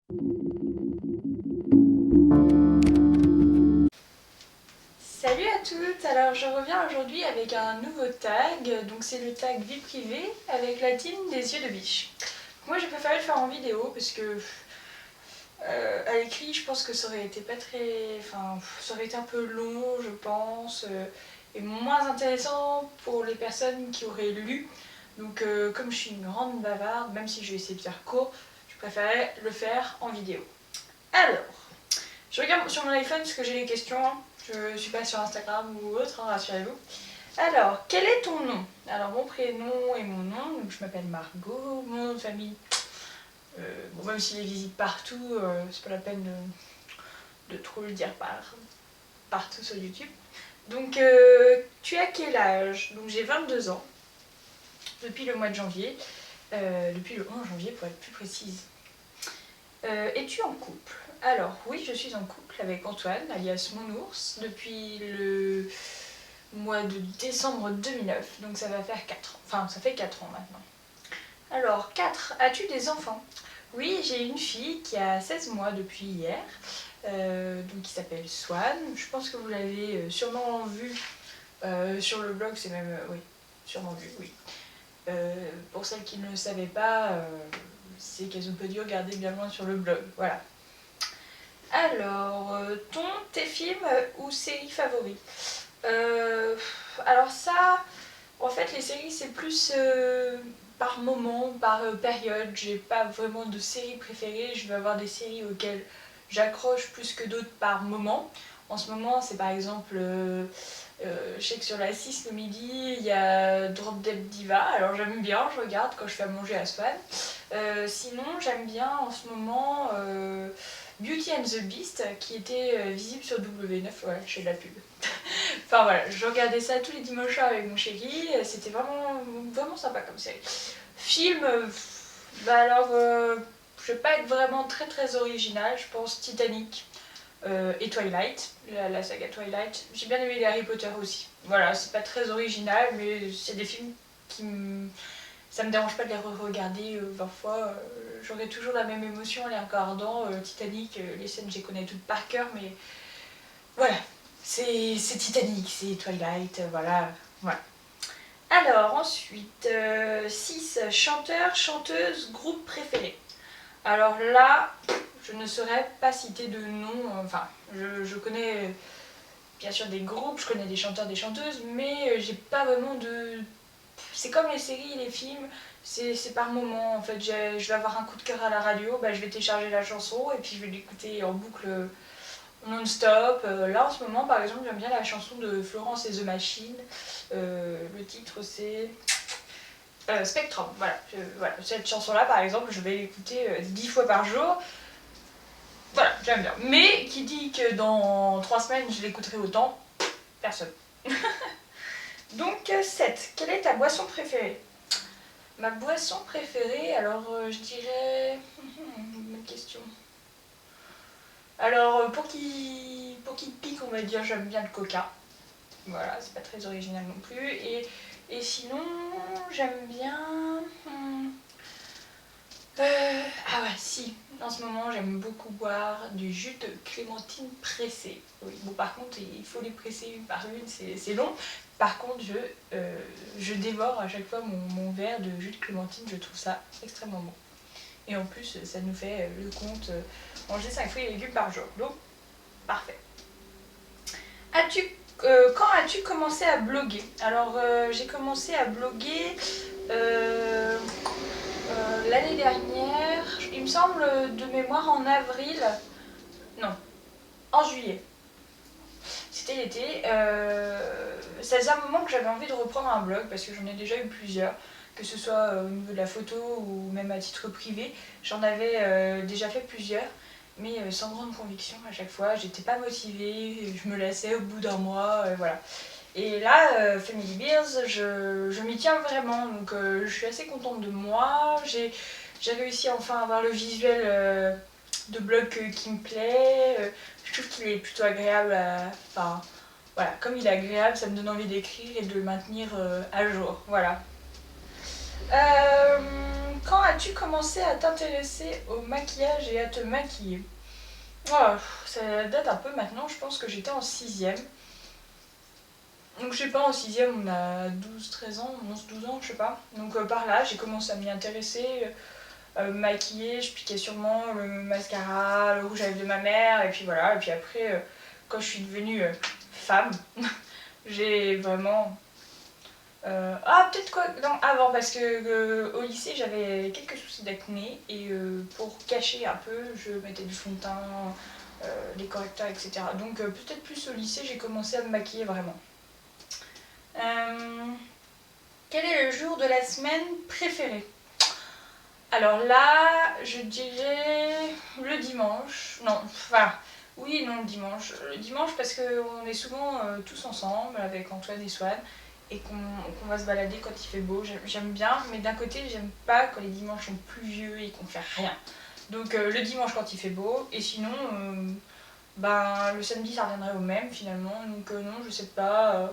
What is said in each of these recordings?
Salut à toutes, alors je reviens aujourd'hui avec un nouveau tag, donc c'est le tag vie privée avec la team des yeux de biche. Moi j'ai préféré le faire en vidéo parce que à l'écrit je pense que ça aurait été pas très... Enfin ça aurait été un peu long je pense, et moins intéressant pour les personnes qui auraient lu. Donc comme je suis une grande bavarde, même si je vais essayer de faire court, je préférais le faire en vidéo. Alors, je regarde sur mon iPhone parce que j'ai les questions. Je suis pas sur Instagram ou autre, hein, rassurez-vous. Alors, quel est ton nom? Alors, mon prénom et mon nom. Donc, je m'appelle Margot. Mon nom de famille, bon, même s'il est visible partout, c'est pas la peine de trop le dire partout sur YouTube. Donc, tu as quel âge? Donc, j'ai 22 ans depuis le mois de janvier. Depuis le 11 janvier pour être plus précise. Es-tu en couple? Alors oui, je suis en couple avec Antoine, alias mon ours, depuis le mois de décembre 2009, donc ça va faire 4 ans. Enfin, ça fait 4 ans maintenant. Alors, 4. As-tu des enfants? Oui, j'ai une fille qui a 16 mois depuis hier, donc qui s'appelle Swan. Je pense que vous l'avez sûrement vue sur le blog, c'est même... oui, sûrement vu, oui. Pour celles qui ne le savaient pas, c'est qu'elles ont pas dû regarder bien loin sur le blog, voilà. Alors, tes films ou séries favoris? Alors ça, en fait les séries c'est plus par moment, par période. J'ai pas vraiment de séries préférées, je vais avoir des séries auxquelles j'accroche plus que d'autres par moment. En ce moment c'est par exemple, je sais que sur la 6 le midi il y a Drop Dead Diva, alors j'aime bien, je regarde quand je fais à manger à Swan. Sinon j'aime bien en ce moment Beauty and the Beast qui était visible sur W9, voilà, je fais de la pub. Enfin voilà, je regardais ça tous les dimanches soirs avec mon chéri, c'était vraiment sympa comme série. Film, bah alors, je vais pas être vraiment très original, je pense Titanic et Twilight, la saga Twilight. J'ai bien aimé les Harry Potter aussi. Voilà, c'est pas très original, mais c'est des films qui me... Ça me dérange pas de les re-regarder 20 fois. J'aurai toujours la même émotion en les regardant. Titanic, les scènes, je les connais toutes par cœur, mais voilà. C'est Titanic, c'est Twilight, voilà. Alors, ensuite, 6. Chanteur, chanteuse, groupe préféré. Alors là, je ne saurais pas citer de nom. Enfin, je connais bien sûr des groupes, je connais des chanteurs, des chanteuses, mais j'ai pas vraiment de... C'est comme les séries et les films, c'est par moment. En fait, je vais avoir un coup de cœur à la radio, bah, je vais télécharger la chanson et puis je vais l'écouter en boucle non-stop. Là, en ce moment, par exemple, j'aime bien la chanson de Florence et The Machine. Le titre, c'est... Spectrum, voilà. Cette chanson-là, par exemple, je vais l'écouter 10 fois par jour. Voilà, j'aime bien. Mais qui dit que dans 3 semaines, je l'écouterai autant? Personne. Donc, 7. Quelle est ta boisson préférée? Ma boisson préférée, alors je dirais... Bonne question. Alors, pour qui pique, on va dire, j'aime bien le coca. Voilà, c'est pas très original non plus. Et sinon, j'aime bien... ah ouais, si. En ce moment, j'aime beaucoup boire du jus de clémentine pressé. Oui, bon, par contre, il faut les presser une par une, c'est long. Par contre, je dévore à chaque fois mon verre de jus de clémentine, je trouve ça extrêmement bon. Et en plus, ça nous fait le compte manger 5 fruits et légumes par jour. Donc, parfait. Quand as-tu commencé à bloguer? Alors, j'ai commencé à bloguer l'année dernière, il me semble de mémoire en avril, non, en juillet. C'était l'été. Ça faisait un moment que j'avais envie de reprendre un blog parce que j'en ai déjà eu plusieurs, que ce soit au niveau de la photo ou même à titre privé. J'en avais déjà fait plusieurs, mais sans grande conviction à chaque fois. J'étais pas motivée, je me lassais au bout d'un mois, voilà. Et là, Family Beers, je m'y tiens vraiment, donc je suis assez contente de moi. J'ai réussi enfin à avoir le visuel de blog qui me plaît. Je trouve qu'il est plutôt agréable enfin, voilà, comme il est agréable, ça me donne envie d'écrire et de le maintenir à jour, voilà. Quand as-tu commencé à t'intéresser au maquillage et à te maquiller? Oh, ça date un peu maintenant, je pense que j'étais en 6ème. Donc je sais pas, en 6ème on a 12-13 ans, 11-12 ans, je sais pas. Donc par là j'ai commencé à m'y intéresser, maquiller, je piquais sûrement le mascara, le rouge à lèvres de ma mère, et puis voilà. Et puis après, quand je suis devenue femme, j'ai vraiment... Ah peut-être quoi, non avant, parce que au lycée j'avais quelques soucis d'acné, et pour cacher un peu, je mettais du fond de teint, des correcteurs, etc. Donc peut-être plus au lycée j'ai commencé à me maquiller vraiment. Euh, Quel est le jour de la semaine préféré? Alors là, je dirais le dimanche. Non, enfin, oui et non le dimanche. Le dimanche parce qu'on est souvent tous ensemble avec Antoine et Swan et qu'on va se balader quand il fait beau. J'aime bien, mais d'un côté, j'aime pas quand les dimanches sont pluvieux et qu'on fait rien. Donc le dimanche quand il fait beau, et sinon, ben, le samedi ça reviendrait au même finalement. Donc non, je sais pas.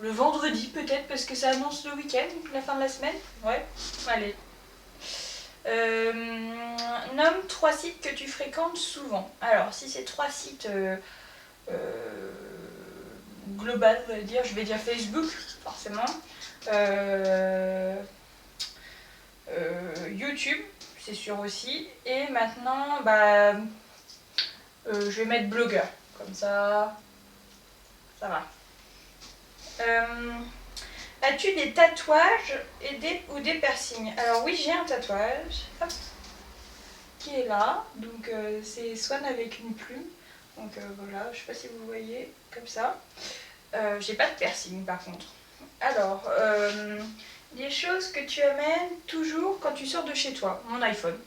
Le vendredi peut-être parce que ça annonce le week-end, la fin de la semaine. Ouais, allez. Nomme 3 sites que tu fréquentes souvent. Alors, si c'est 3 sites global, on va dire, je vais dire Facebook, forcément. Euh, YouTube, c'est sûr aussi. Et maintenant, bah, je vais mettre blogueur. Comme ça va. As-tu des tatouages ou des piercings? Alors oui, j'ai un tatouage. Hop, qui est là. Donc c'est Swan avec une plume. Donc voilà, je sais pas si vous voyez, comme ça. J'ai pas de piercing par contre. Alors, les choses que tu amènes toujours quand tu sors de chez toi. Mon iPhone,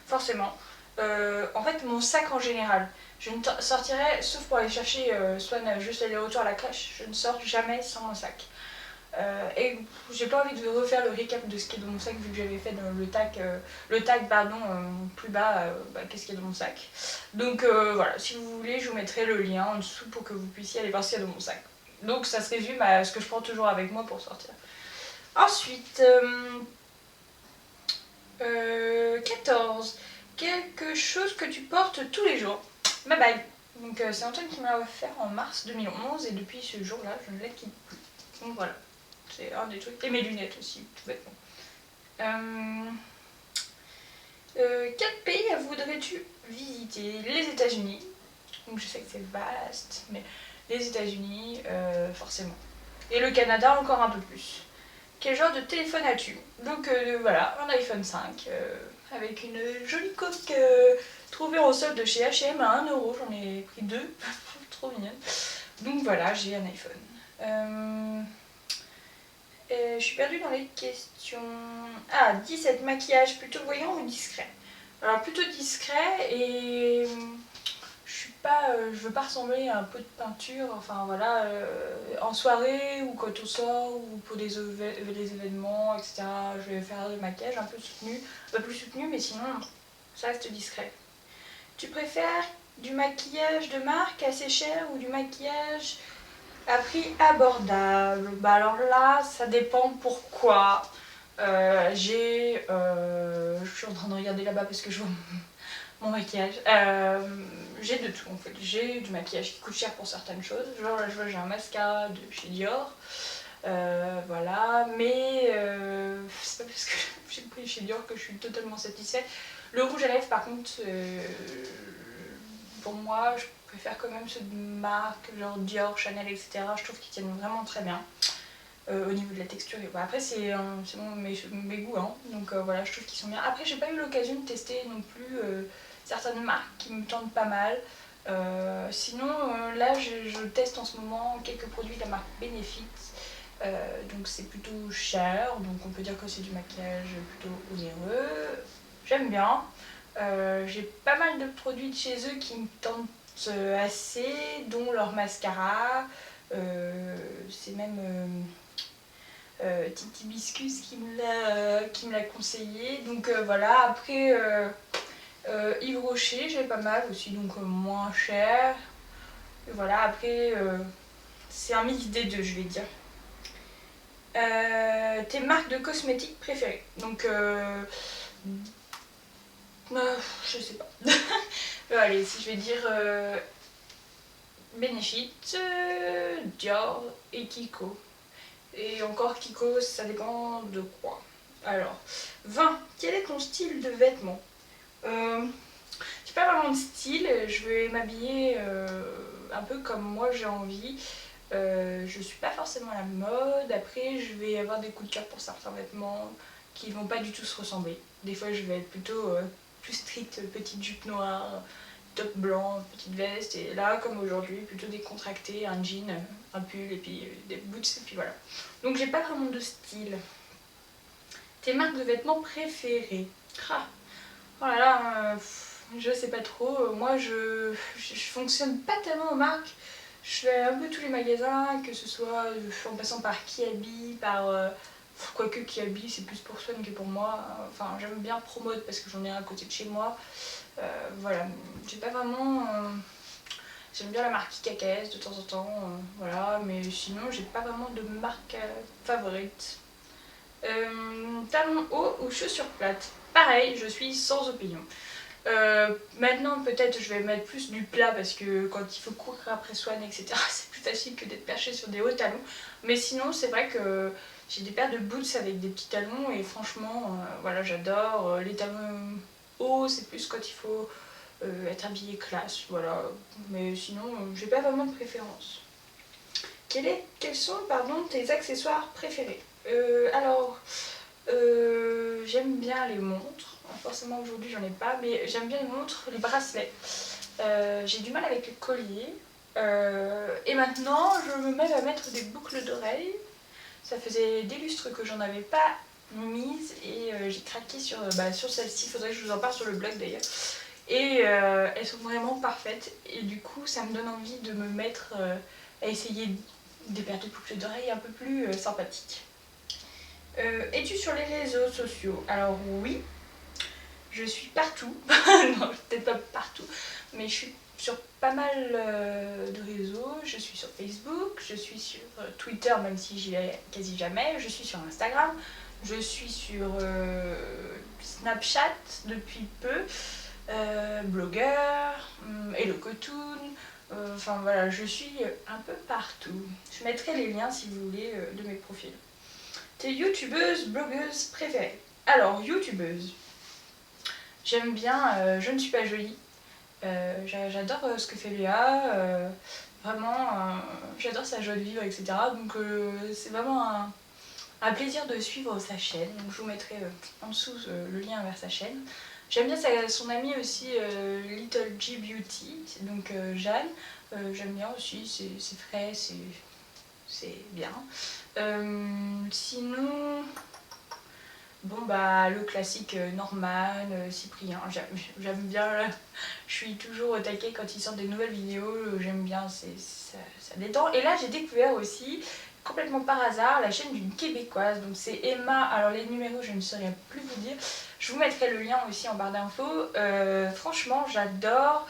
forcément. En fait, mon sac en général. Je ne sortirai, sauf pour aller chercher Swan juste aller-retour à la crèche, je ne sors jamais sans mon sac. Et j'ai pas envie de refaire le récap de ce qui est dans mon sac vu que j'avais fait le tag pardon, plus bas, qu'est-ce qu'il y a dans mon sac. Donc voilà, si vous voulez, je vous mettrai le lien en dessous pour que vous puissiez aller voir ce qu'il y a dans mon sac. Donc ça se résume à ce que je prends toujours avec moi pour sortir. Ensuite, 14. Quelque chose que tu portes tous les jours. Ma bague. Donc c'est Antoine qui me l'a offert en mars 2011 et depuis ce jour-là, je ne la quitte plus. Donc voilà. C'est un des trucs. Et mes lunettes aussi, tout bêtement. Quel pays voudrais-tu visiter? Les États-Unis. Donc je sais que c'est vaste, mais les États-Unis, forcément. Et le Canada encore un peu plus. Quel genre de téléphone as-tu? Donc voilà, un iPhone 5 avec une jolie coque trouvée en solde de chez H&M à 1€. J'en ai pris 2, trop mignonne. Donc voilà, j'ai un iPhone. Je suis perdue dans les questions. Ah, 17, maquillage plutôt voyant ou discret? Alors plutôt discret et je veux pas ressembler à un pot de peinture, enfin voilà, en soirée ou quand on sort ou pour les événements, etc. Je vais faire des maquillages un peu soutenus, pas plus soutenus, mais sinon ça reste discret. Tu préfères du maquillage de marque assez cher ou du maquillage à prix abordable? Bah alors là, ça dépend pourquoi. Je suis en train de regarder là-bas parce que je vois mon maquillage. J'ai de tout en fait. J'ai du maquillage qui coûte cher pour certaines choses. Genre là, je vois, j'ai un mascara de chez Dior. Voilà, mais c'est pas parce que j'ai pris chez Dior que je suis totalement satisfaite. Le rouge à lèvres, par contre, pour moi, je préfère quand même ceux de marque, genre Dior, Chanel, etc. Je trouve qu'ils tiennent vraiment très bien au niveau de la texture. Et, bah, après, c'est mes goûts, hein. Donc voilà, je trouve qu'ils sont bien. Après, j'ai pas eu l'occasion de tester non plus certaines marques qui me tentent pas mal. Sinon, là, je teste en ce moment quelques produits de la marque Benefit. Donc c'est plutôt cher, donc on peut dire que c'est du maquillage plutôt onéreux. J'aime bien. J'ai pas mal de produits de chez eux qui me tentent assez, dont leur mascara. C'est même Titi Biscus qui me l'a conseillé. Donc voilà, après Yves Rocher, j'ai pas mal aussi, donc moins cher. Et voilà, après c'est un mix des deux, je vais dire. Tes marques de cosmétiques préférées. Donc, je sais pas. Allez, si je vais dire Benefit, Dior et Kiko. Et encore Kiko, ça dépend de quoi. Alors, 20. Quel est ton style de vêtements? J'ai pas vraiment de style, je vais m'habiller un peu comme moi j'ai envie. Je suis pas forcément à la mode, après je vais avoir des coups de cœur pour certains vêtements qui vont pas du tout se ressembler. Des fois je vais être plutôt plus stricte, petite jupe noire, top blanc, petite veste, et là comme aujourd'hui plutôt décontracté, un jean, un pull et puis des boots et puis voilà. Donc j'ai pas vraiment de style. Tes marques de vêtements préférées? Ah. Oh là là, je sais pas trop. Moi, je fonctionne pas tellement aux marques. Je fais un peu tous les magasins, que ce soit en passant par Kiabi, par... quoique Kiabi, c'est plus pour Swan que pour moi. Enfin, j'aime bien Promode parce que j'en ai un à côté de chez moi. Voilà, j'ai pas vraiment... J'aime bien la marque KKS de temps en temps, voilà. Mais sinon, j'ai pas vraiment de marque favorite. Talons hauts ou chaussures plates? Pareil, je suis sans opinion. Maintenant peut-être je vais mettre plus du plat parce que quand il faut courir après Swan etc c'est plus facile que d'être perché sur des hauts talons. Mais sinon c'est vrai que j'ai des paires de boots avec des petits talons et franchement voilà j'adore. Les talons hauts c'est plus quand il faut être habillé classe, voilà. Mais sinon j'ai pas vraiment de préférence. Quels sont tes accessoires préférés? Alors, j'aime bien les montres. Forcément aujourd'hui j'en ai pas, mais j'aime bien les montres, les bracelets. J'ai du mal avec les colliers. Et maintenant je me mets à mettre des boucles d'oreilles. Ça faisait des lustres que j'en avais pas mise et j'ai craqué sur celle-ci. Il faudrait que je vous en parle sur le blog d'ailleurs. Et elles sont vraiment parfaites et du coup ça me donne envie de me mettre à essayer des paires de boucles d'oreilles un peu plus sympathiques. Es-tu sur les réseaux sociaux? Alors oui, je suis partout. Non, peut-être pas partout, mais je suis sur pas mal de réseaux. Je suis sur Facebook, je suis sur Twitter, même si j'y vais quasi jamais. Je suis sur Instagram, je suis sur Snapchat depuis peu, blogueur, Hello Cotoon. Enfin voilà, je suis un peu partout. Je mettrai les liens si vous voulez de mes profils. Tes youtubeuses, blogueuses préférées? Alors, youtubeuse, j'aime bien Je ne suis pas jolie. J'adore ce que fait Léa. Vraiment, j'adore sa joie de vivre, etc. Donc, c'est vraiment un plaisir de suivre sa chaîne. Donc, je vous mettrai en dessous le lien vers sa chaîne. J'aime bien son amie aussi, Little G Beauty, donc Jeanne. J'aime bien aussi, c'est frais, c'est bien. Sinon, bon bah le classique Norman, Cyprien, j'aime bien, je suis toujours au taquet quand ils sortent des nouvelles vidéos, j'aime bien, ça détend. Et là j'ai découvert aussi, complètement par hasard, la chaîne d'une québécoise, donc c'est Emma, alors les numéros je ne saurais plus vous dire, je vous mettrai le lien aussi en barre d'infos. Franchement j'adore.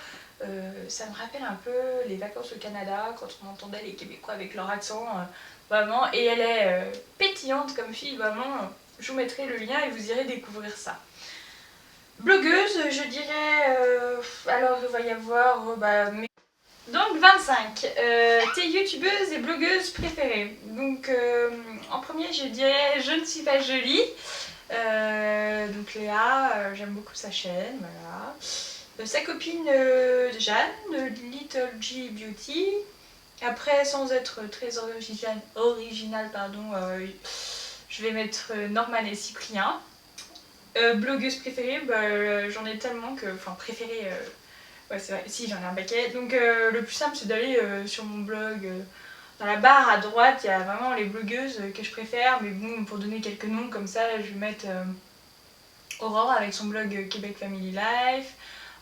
Ça me rappelle un peu les vacances au Canada quand on entendait les Québécois avec leur accent, vraiment, et elle est pétillante comme fille, vraiment. Je vous mettrai le lien et vous irez découvrir ça. Blogueuse, je dirais, alors il va y avoir donc 25, tes youtubeuses et blogueuses préférées. Donc en premier je dirais Je ne suis pas jolie. Donc Léa, j'aime beaucoup sa chaîne, voilà. Sa copine Jeanne, de Little G Beauty. Après, sans être très original pardon, je vais mettre Norman et Cyprien. Blogueuse préférée, j'en ai tellement que... Enfin, préférée... ouais, c'est vrai, si, j'en ai un paquet. Donc, le plus simple, c'est d'aller sur mon blog. Dans la barre à droite, il y a vraiment les blogueuses que je préfère. Mais bon, pour donner quelques noms, comme ça, je vais mettre Aurore avec son blog Québec Family Life.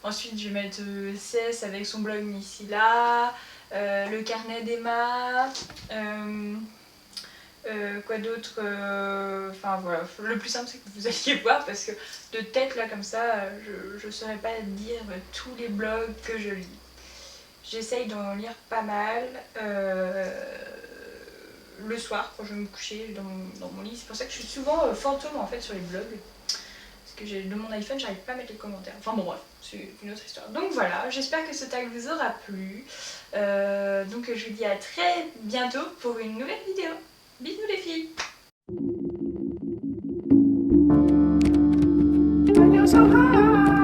Ensuite, je vais mettre Cess avec son blog Missila. Le carnet d'Emma. Quoi d'autre? Enfin voilà, le plus simple c'est que vous alliez voir parce que de tête là comme ça, je ne saurais pas dire tous les blogs que je lis. J'essaye d'en lire pas mal. le soir quand je vais me coucher dans mon lit. C'est pour ça que je suis souvent fantôme en fait sur les blogs. Parce que de mon iPhone, j'arrive pas à mettre les commentaires. Enfin bon bref, c'est une autre histoire. Donc voilà, j'espère que ce tag vous aura plu. Donc je vous dis à très bientôt pour une nouvelle vidéo. Bisous les filles. I feel so high.